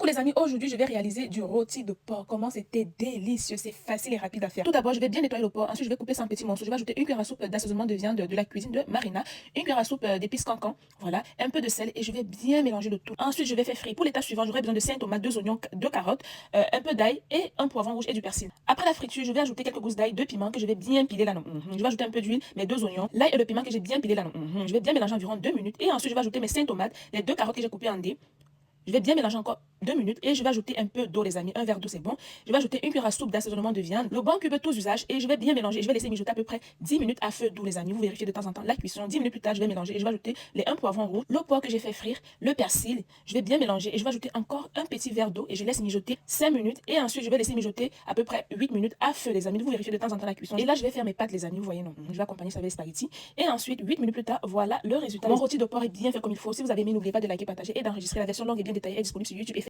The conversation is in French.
les amis, aujourd'hui, je vais réaliser du rôti de porc. Comment c'était délicieux, c'est facile et rapide à faire. Tout d'abord, je vais bien nettoyer le porc. Ensuite, je vais couper ça en petits morceaux. Je vais ajouter une cuillère à soupe d'assaisonnement de viande de la cuisine de Marina, une cuillère à soupe d'épices cancan, voilà, un peu de sel et je vais bien mélanger le tout. Ensuite, je vais faire frire. Pour l'état suivant, j'aurai besoin de 5 tomates, 2 oignons, 2 carottes, un peu d'ail et un poivron rouge et du persil. Après la friture, je vais ajouter quelques gousses d'ail, 2 piments que je vais bien piler là. Je vais ajouter un peu d'huile, mes 2 oignons, l'ail et le piment que j'ai bien pilé là. Je vais bien mélanger environ 2 minutes et ensuite je vais ajouter mes 5 tomates, les 2 carottes que j'ai coupées en dés. Je vais bien mélanger encore 2 minutes et je vais ajouter un peu d'eau, les amis. Un verre d'eau, c'est bon. Je vais ajouter une cuillère à soupe d'assaisonnement de viande, le bon cube tous usages et je vais bien mélanger. Je vais laisser mijoter à peu près 10 minutes à feu doux, les amis. Vous vérifiez de temps en temps la cuisson. 10 minutes plus tard, je vais mélanger et je vais ajouter les 1 poivron rouge, le porc que j'ai fait frire, le persil. Je vais bien mélanger et je vais ajouter encore un petit verre d'eau et je laisse mijoter 5 minutes et ensuite je vais laisser mijoter à peu près 8 minutes à feu, les amis. Vous vérifiez de temps en temps la cuisson. Et là, je vais faire mes pâtes, les amis. Vous voyez, non. Je vais accompagner ça avec les spaghettis et ensuite 8 minutes plus tard, voilà le résultat. Mon rôti de porc est bien fait comme il faut. Si vous avez aimé, n'oubliez pas de liker, partager et d'enregistrer. La version longue et bien détaillée est disponible sur YouTube.